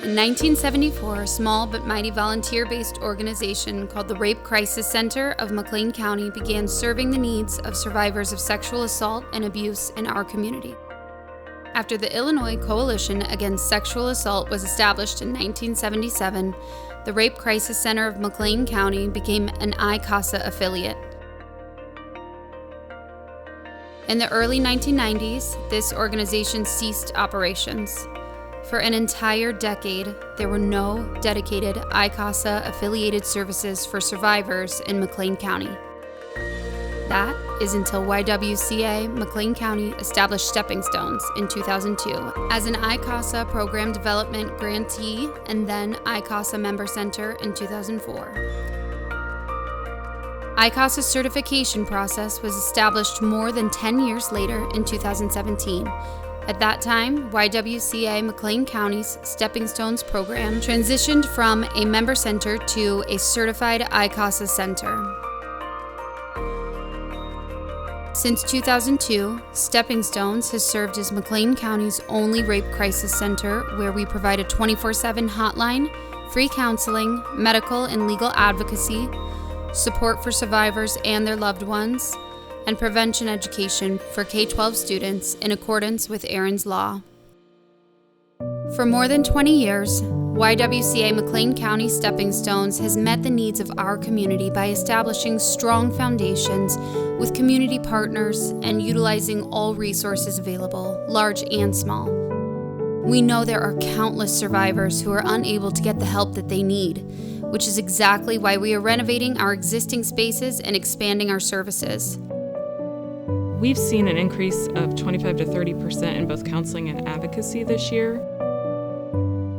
In 1974, a small but mighty volunteer-based organization called the Rape Crisis Center of McLean County began serving the needs of survivors of sexual assault and abuse in our community. After the Illinois Coalition Against Sexual Assault was established in 1977, the Rape Crisis Center of McLean County became an YWCA affiliate. In the early 1990s, this organization ceased operations. For an entire decade, there were no dedicated YWCA-affiliated services for survivors in McLean County. That is until YWCA McLean County established Stepping Stones in 2002 as an YWCA Program Development Grantee and then YWCA Member Center in 2004. YWCA's certification process was established more than 10 years later in 2017. At that time, YWCA McLean County's Stepping Stones program transitioned from a member center to a certified YWCA center. Since 2002, Stepping Stones has served as McLean County's only rape crisis center, where we provide a 24/7 hotline, free counseling, medical and legal advocacy, support for survivors and their loved ones, and prevention education for K-12 students in accordance with Aaron's Law. For more than 20 years, YWCA McLean County Stepping Stones has met the needs of our community by establishing strong foundations with community partners and utilizing all resources available, large and small. We know there are countless survivors who are unable to get the help that they need, which is exactly why we are renovating our existing spaces and expanding our services. We've seen an increase of 25 to 30% in both counseling and advocacy this year.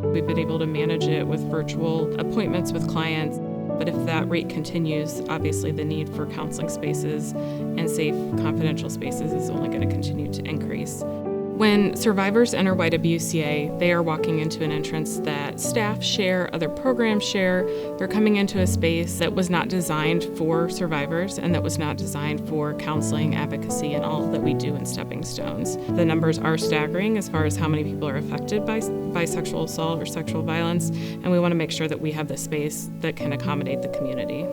We've been able to manage it with virtual appointments with clients, but if that rate continues, obviously the need for counseling spaces and safe, confidential spaces is only going to continue to increase. When survivors enter YWCA, they are walking into an entrance that staff share, other programs share. They're coming into a space that was not designed for survivors and that was not designed for counseling, advocacy, and all that we do in Stepping Stones. The numbers are staggering as far as how many people are affected by sexual assault or sexual violence, and we want to make sure that we have the space that can accommodate the community.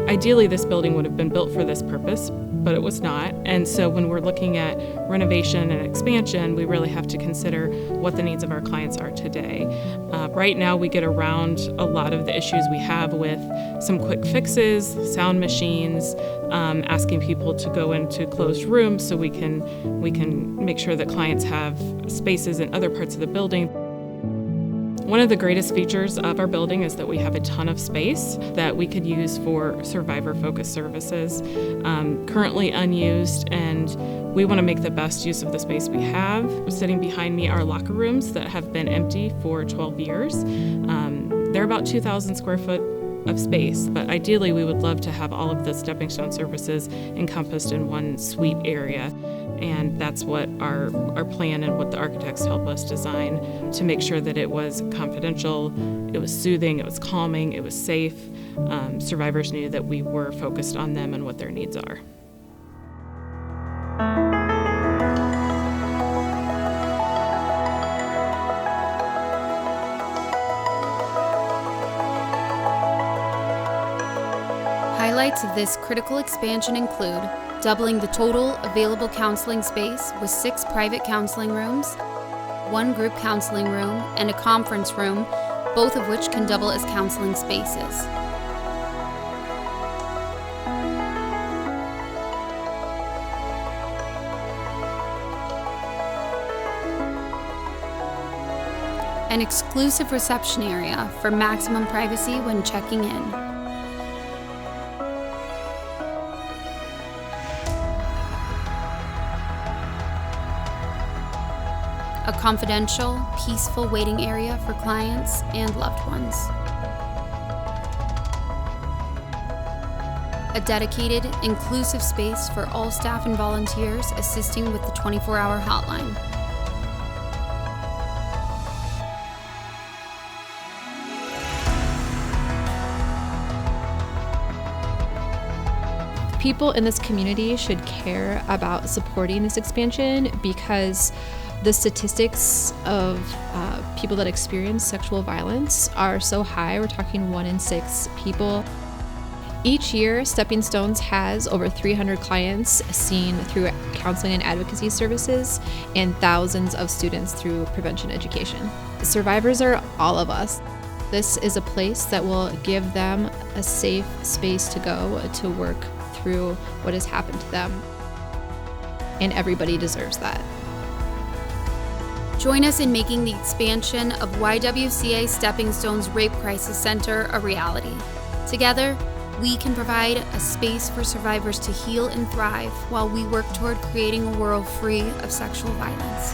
Ideally, this building would have been built for this purpose, but it was not. And so when we're looking at renovation and expansion, we really have to consider what the needs of our clients are today. Right now, we get around a lot of the issues we have with some quick fixes, sound machines, asking people to go into closed rooms so we can make sure that clients have spaces in other parts of the building. One of the greatest features of our building is that we have a ton of space that we could use for survivor-focused services, currently unused, and we want to make the best use of the space we have. Sitting behind me are locker rooms that have been empty for 12 years. They're about 2,000 square foot of space, but ideally we would love to have all of the Stepping Stone services encompassed in one suite area. And that's what our plan and what the architects help us design to make sure that it was confidential, it was soothing, it was calming, it was safe. Survivors knew that we were focused on them and what their needs are. Highlights of this critical expansion include doubling the total available counseling space with 6 private counseling rooms, 1 group counseling room, and a conference room, both of which can double as counseling spaces. An exclusive reception area for maximum privacy when checking in. A confidential, peaceful waiting area for clients and loved ones. A dedicated, inclusive space for all staff and volunteers assisting with the 24-hour hotline. People in this community should care about supporting this expansion because The statistics of people that experience sexual violence are so high. We're talking 1 in 6 people. Each year, Stepping Stones has over 300 clients seen through counseling and advocacy services and thousands of students through prevention education. Survivors are all of us. This is a place that will give them a safe space to go to work through what has happened to them. And everybody deserves that. Join us in making the expansion of YWCA Stepping Stones Rape Crisis Center a reality. Together, we can provide a space for survivors to heal and thrive while we work toward creating a world free of sexual violence.